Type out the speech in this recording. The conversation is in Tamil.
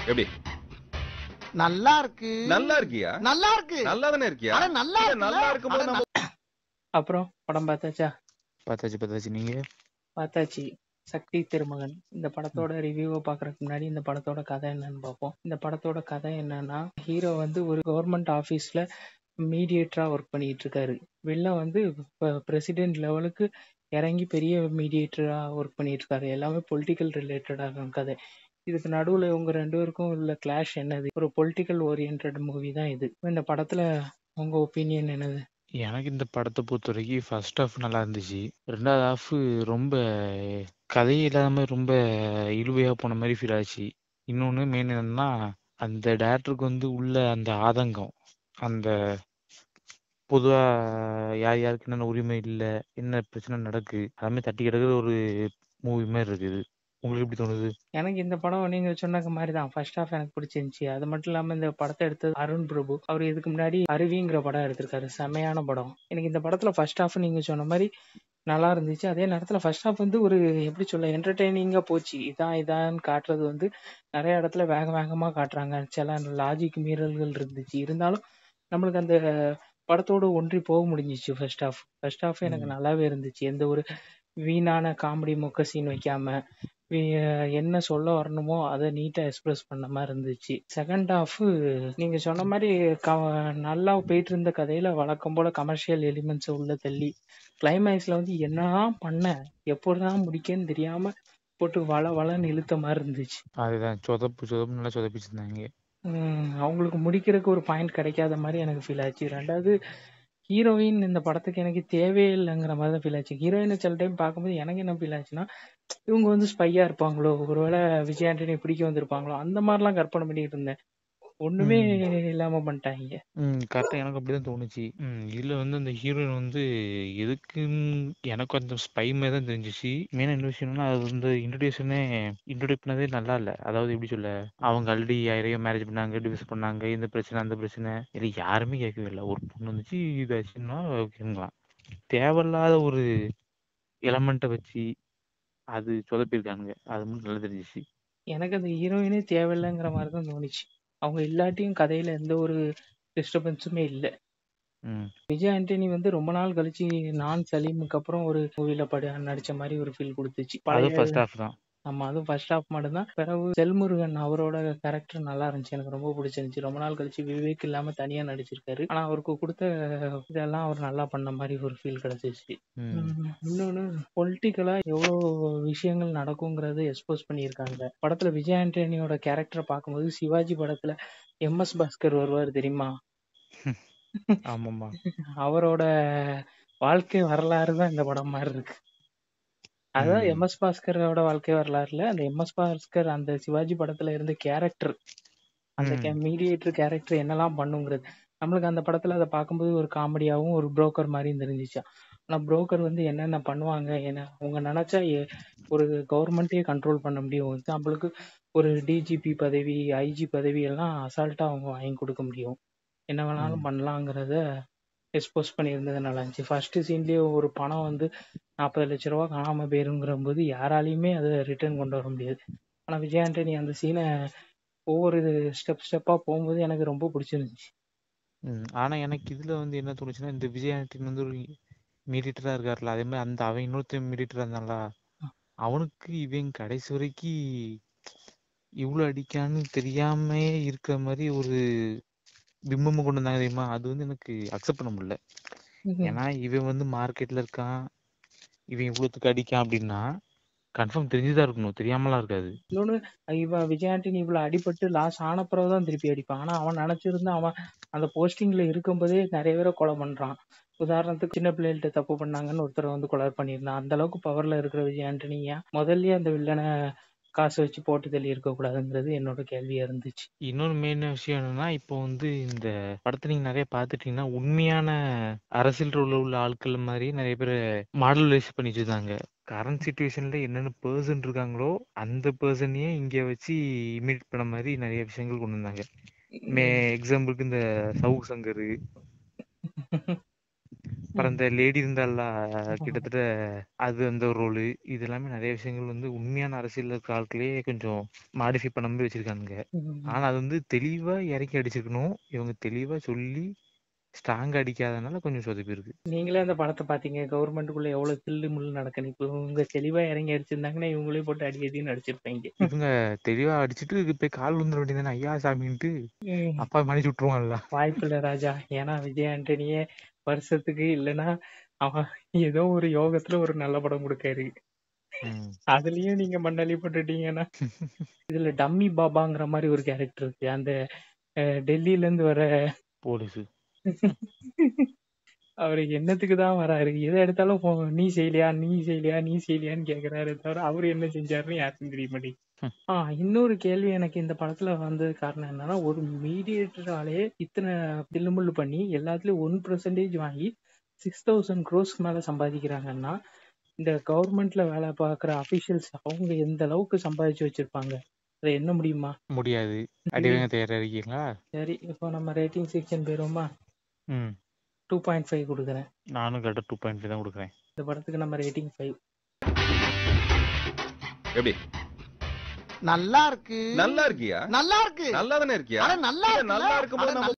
எப்படி நல்லா இருக்கு. நல்லா இருக்கியா? நல்லா இருக்கு. நல்லா தானே இருக்கியா? அட நல்லா இல்ல, இருக்குல்ல? நல்லா இருக்கும்போது அட நம்ம அப்புறம் படம் பார்த்தாச்சா? பார்த்தாச்சு. நீங்க? பார்த்தாச்சு. சக்தி திருமகன். இந்த படத்தோட ரிவ்யூவை பார்க்கறதுக்கு முன்னாடி இந்த படத்தோட கதை என்னன்னு பார்ப்போம். இந்த படத்தோட கதை என்னன்னா, ஹீரோ வந்து ஒரு கவர்மெண்ட் ஆஃபீஸில் மீடியேட்டராக ஒர்க் பண்ணிட்டு இருக்காரு. வில்லன் வந்து பிரசிடென்ட் லெவலுக்கு இறங்கி பெரிய மீடியேட்டராக ஒர்க் பண்ணிட்டு இருக்காரு. எல்லாமே பொலிட்டிக்கல் ரிலேட்டடான கதை. இதுக்கு நடுவில் இவங்க ரெண்டு பேருக்கும் உள்ள கிளாஷ் என்னது? ஒரு பொலிட்டிக்கல் ஓரியன்ட் மூவி தான் இது. இந்த படத்தில் உங்கள் ஒப்பீனியன் என்னது? எனக்கு இந்த படத்தை பொறுத்த வரைக்கும் ஃபர்ஸ்ட் ஹாஃப் நல்லா இருந்துச்சு. ரெண்டாவது ஹாஃப் ரொம்ப கதையே இல்லாத மாதிரி ரொம்ப இழுவையாக போன மாதிரி ஃபீல் ஆச்சு. இன்னொன்று மெயின் என்னன்னா, அந்த டேரக்டருக்கு வந்து உள்ள அந்த ஆதங்கம், அந்த பொதுவாக யார் யாருக்கு என்னென்ன உரிமை இல்லை, என்ன பிரச்சனை நடக்கு, எல்லாமே தட்டி கிடக்குற ஒரு மூவி மாதிரி இருக்குது. உங்களுக்கு எப்படி தோணுது? எனக்கு இந்த படம் நீங்க சொன்ன மாதிரி தான். ஃபர்ஸ்ட் ஹாஃப் எனக்கு பிடிச்சிருந்துச்சு. அது மட்டும் இல்லாம இந்த படத்தை எடுத்தது அருண் பிரபு. அவர் இதுக்கு முன்னாடி அருவிங்கிற படம் எடுத்திருக்காரு. செமையான படம். எனக்கு இந்த படத்துல ஃபர்ஸ்ட் ஹாஃப் நீங்க சொன்ன மாதிரி நல்லா இருந்துச்சு. அதே நேரத்துல ஃபர்ஸ்ட் ஹாஃப் வந்து ஒரு எப்படி சொல்ல என்டர்டெய்னிங்கா போச்சு. இதான்னு காட்டுறது வந்து நிறைய இடத்துல வேகமா காட்டுறாங்க. சில லாஜிக் மீறல்கள் இருந்துச்சு. இருந்தாலும் நம்மளுக்கு அந்த படத்தோட ஒன்றி போக முடிஞ்சிச்சு. ஃபர்ஸ்ட் ஹாஃப் எனக்கு நல்லாவே இருந்துச்சு. எந்த ஒரு வீணான காமெடி மொக்க சீன் வைக்காம என்ன சொல்ல வரணுமோ அதை நீட்டா எக்ஸ்பிரஸ் பண்ண மாதிரி இருந்துச்சு. செகண்ட் ஹாஃப் நீங்க சொன்ன மாதிரி நல்லா போயிட்டு இருந்த கதையில வழக்கம் போல கமர்ஷியல் எலிமெண்ட்ஸ் உள்ள தள்ளி கிளைமேக்ஸ்ல வந்து என்னதான் பண்ண எப்படிதான் முடிக்கன்னு தெரியாம போட்டு வளன்னு இழுத்த மாதிரி இருந்துச்சு. அதுதான் சொதப்பு நல்லா சொதப்பிச்சிருந்தாங்க. அவங்களுக்கு முடிக்கிறதுக்கு ஒரு பாயிண்ட் கிடைக்காத மாதிரி எனக்கு ஃபீல் ஆச்சு. ரெண்டாவது ஹீரோயின் இந்த படத்துக்கு எனக்கு தேவையே இல்லைங்கிற மாதிரி தான் ஃபீல் ஆச்சு. ஹீரோயினை சில டைம் பார்க்கும்போது எனக்கு என்ன ஃபீல் ஆச்சுன்னா, இவங்க வந்து ஸ்பையா இருப்பாங்களோ, ஒருவேளை விஜய் ஆண்டனி பிடிக்க வந்திருப்பாங்களோ, அந்த மாதிரிலாம் கற்பனை பண்ணிட்டு இருந்தேன். ஒண்ணுமே இல்லாம பண்ணிட்டாங்க. கரெக்டாக எனக்கு அப்படிதான் தோணுச்சு. இதுல வந்து அந்த ஹீரோயின் வந்து எதுக்குன்னு எனக்கு அந்த ஸ்பை மாதிரி தான் தெரிஞ்சிச்சு. மெயினாக என்ன விஷயம்னா, அது வந்து இன்ட்ரோடியூஸ் பண்ணதே நல்லா இல்லை. அதாவது எப்படி சொல்ல, அவங்க ஆல்ரெடி யாரையோ மேரேஜ் பண்ணாங்க, டிவோர்ஸ் பண்ணாங்க, இந்த பிரச்சனை அந்த பிரச்சனை, இது யாருமே கேட்கவே இல்லை. ஒரு பொண்ணு வந்துச்சு இதாச்சுன்னா ஓகேங்களா, தேவையில்லாத ஒரு எலமெண்ட்டை வச்சு அது சொதப்பியிருக்கானுங்க. அது மட்டும் நல்லா தெரிஞ்சிச்சு. எனக்கு அந்த ஹீரோயினே தேவையில்லைங்கிற மாதிரி தான் தோணுச்சு. அவங்க இல்லாட்டியும் கதையில எந்த ஒரு டிஸ்டர்பன்ஸுமே இல்லை. விஜய் ஆண்டனி வந்து ரொம்ப நாள் கழிச்சு நான் சலீமுக்கு அப்புறம் ஒரு மூவில நடிச்ச மாதிரி ஒரு ஃபீல் கொடுத்துச்சு. ஃபர்ஸ்ட் ஹாஃப் தான். ஆமா, அதுவும் ஃபர்ஸ்ட் ஹாஃப் மட்டும்தான். பிறகு செல்முருகன் அவரோட கேரக்டர் நல்லா இருந்துச்சு. எனக்கு ரொம்ப பிடிச்சிருந்துச்சு. ரொம்ப நாள் கழிச்சு விவேக் இல்லாம தனியா நடிச்சிருக்காரு. ஆனா அவருக்கு கொடுத்த இதெல்லாம் அவர் நல்லா பண்ண மாதிரி ஒரு ஃபீல் கிடைச்சிச்சு. இன்னொன்னு பொலிட்டிக்கலா எவ்வளவு விஷயங்கள் நடக்குங்கிறது எக்ஸ்போஸ் பண்ணியிருக்காங்க படத்துல. விஜய் ஆண்டனியோட கேரக்டரை பார்க்கும்போது சிவாஜி படத்துல MS பாஸ்கர் வருவார் தெரியுமா? ஆமாம்மா. அவரோட வாழ்க்கை வரலாறு தான் இந்த படம் மாதிரி இருக்கு. அதான் MS பாஸ்கரோட வாழ்க்கை வரலாறுல அந்த MS பாஸ்கர் அந்த சிவாஜி படத்துல இருந்த கேரக்டர், அந்த மீடியேட்டர் கேரக்டர் என்னெல்லாம் பண்ணுங்கிறது நம்மளுக்கு அந்த படத்துல அதை பார்க்கும்போது ஒரு காமெடியாவும் ஒரு புரோக்கர் மாதிரியும் தெரிஞ்சிச்சா. ஆனா புரோக்கர் வந்து என்னென்ன பண்ணுவாங்க, என்ன அவங்க நினைச்சா ஒரு கவர்மெண்ட்டே கண்ட்ரோல் பண்ண முடியும். எக்ஸாம்பிளுக்கு ஒரு DGP பதவி, IG பதவி எல்லாம் அசால்ட்டா அவங்க வாங்கி கொடுக்க முடியும். என்ன வேணாலும் பண்ணலாங்கிறத எக்ஸ்போஸ் பண்ணியிருந்தது நல்லா இருந்துச்சு. ஃபர்ஸ்ட் சீன்லயே ஒரு பணம் வந்து 40 லட்ச ரூபா காணாம போயிருங்கிற போது யாராலையுமே அதை ரிட்டர்ன் கொண்டு வர முடியாது. ஆனா விஜய் ஆண்டனி அந்த சீனை ஒவ்வொரு ஸ்டெப்பா போகும்போது எனக்கு ரொம்ப பிடிச்சிருந்துச்சு. ஆனா எனக்கு இதுல வந்து என்ன தோணுச்சுன்னா, இந்த விஜய் ஆண்டனி வந்து ஒரு மீடியேட்டரா இருக்காருல்ல, அதே மாதிரி அந்த அவன் இன்னொருத்தன் மீடியேட்டரா இருந்தான்ல, அவனுக்கு இவன் கடைசி வரைக்கும் இவ்வளவு அடிக்கான்னு தெரியாம இருக்கிற மாதிரி ஒரு பிம்பம் கொண்டு வந்தாங்க தெரியுமா. அது வந்து எனக்கு அக்செப்ட் பண்ண முடியல. ஏன்னா இவன் வந்து மார்க்கெட்ல இருக்கான், இவன் இவ்வளவுக்கு அடிக்கான் அப்படின்னா கன்ஃபார்ம் தெரிஞ்சுதான் இருக்கணும், தெரியாமலாம் இருக்காது. இன்னொன்னு, இவன் விஜய் ஆண்டனி இவ்வளவு அடிபட்டு லாஸ் ஆன பிறகுதான் திருப்பி அடிப்பான். ஆனா அவன் நினைச்சிருந்தா அவன் அந்த போஸ்டிங்ல இருக்கும்போதே நிறைய பேரை கொலை பண்றான். உதாரணத்துக்கு சின்ன பிள்ளைகள்ட்ட தப்பு பண்ணாங்கன்னு ஒருத்தரை வந்து கொலை பண்ணியிருந்தான். அந்த அளவுக்கு பவர்ல இருக்கிற விஜய் ஆண்டனி ஏன் முதல்லயே அந்த வில்லனை காசு வச்சு போட்டு தள்ளி இருக்க கூடாதுங்கிறது என்னோட கேள்வியா இருந்துச்சு. இன்னொரு மெயின் விஷயம் என்னன்னா, இப்போ வந்து இந்த படத்தை நீங்க நிறைய பார்த்துட்டீங்கன்னா, உண்மையான அரசியல் ரோல்ல உள்ள ஆட்கள் மாதிரி நிறைய பேர் மாடலைஸ் பண்ணி வச்சிருந்தாங்க. கரண்ட் சிச்சுவேஷன்ல என்னென்ன பர்சன் இருக்காங்களோ அந்த பர்சனையே இங்க வச்சு இமிட் பண்ண மாதிரி நிறைய விஷயங்கள் கொண்டு வந்தாங்க. எக்ஸாம்பிளுக்கு இந்த சவுக் சங்கர், அப்புறம் இந்த லேடி இருந்தால கிட்டத்தட்ட அது அந்த ஒரு ரோலு. இது எல்லாமே நிறைய விஷயங்கள் வந்து உண்மையான அரசியல் இருக்க ஆட்களே கொஞ்சம் மாடிஃபை பண்ண மாதிரி வச்சிருக்கானுங்க. ஆனா அது வந்து தெளிவா இறக்கி அடிச்சிருக்கணும். இவங்க தெளிவா சொல்லி ஸ்ட்ராங்கா அடிக்காதனால கொஞ்சம் சொதப்பி இருக்கு. நீங்களே அந்த படத்தை பாத்தீங்க, கவர்மெண்ட்டுக்குள்ள எவ்வளவு தில்லு முள்ளு நடக்கணும். இப்போ இவங்க தெளிவா இறங்கி அடிச்சிருந்தாங்கன்னா இவங்களே போட்டு அடி அடின்னு அடிச்சிருப்பாங்க. இவங்க தெளிவா அடிச்சுட்டு போய் கால் வந்துட வேண்டியதானே, ஐயா சாமின்ட்டு அப்பா மன்னிச்சு விட்டுருவான்ல. வாய்ப்பில்லை ராஜா. ஏன்னா விஜய் ஆண்டனியே வருஷத்துக்கு இல்லைன்னா அவன் ஏதோ ஒரு யோகத்துல ஒரு நல்ல படம் கொடுக்காரு. அதுலயும் நீங்க மண்ணள்ளி போட்டுட்டீங்கன்னா. இதுல டம்மி பாபாங்கிற மாதிரி ஒரு கேரக்டர் இருக்கு. அந்த டெல்லியில இருந்து வர போலீஸ் அவரு என்னத்துக்கு தான் வராரு? எதை எடுத்தாலும் நீ செய்யலையா நீ செய்யலையா நீ செய்யலையான்னு கேக்குறாரு தவிர அவரு என்ன செஞ்சாருன்னு யாருக்கும் தெரிய மாட்டேங்குது. இன்னொரு கேள்வி எனக்கு இந்த படத்துல வந்தது காரணம் என்னன்னா, ஒரு மீடியேட்டராலே இத்தனை தில்லுமுள்ளு பண்ணி எல்லாத்துலயும் 1% வாங்கி 6,000 crores மேல சம்பாதிக்கிறாங்கன்னா, இந்த கவர்மெண்ட்ல வேலை பார்க்குற அபிஷியல்ஸ் அவங்க எந்த அளவுக்கு சம்பாதிச்சு வச்சிருப்பாங்க? அதை என்ன முடியுமா? முடியாது. அடிவங்க தயாரா இருக்கீங்களா? சரி, இப்போ நம்ம ரேட்டிங் செக்ஷன் போயிருவோமா? 2.5 கொடுக்குறேன். நானும் கரெக்டா 2.5 தான் கொடுக்குறேன். இந்த படத்துக்கு நம்ம ரேட்டிங் 5. எப்படி நல்லா இருக்கு. நல்லா இருக்கியா? நல்லா இருக்கு. நல்லா தானே இருக்கியா? அட நல்லா இருக்கு. நல்லா இருக்கும்போது நம்ம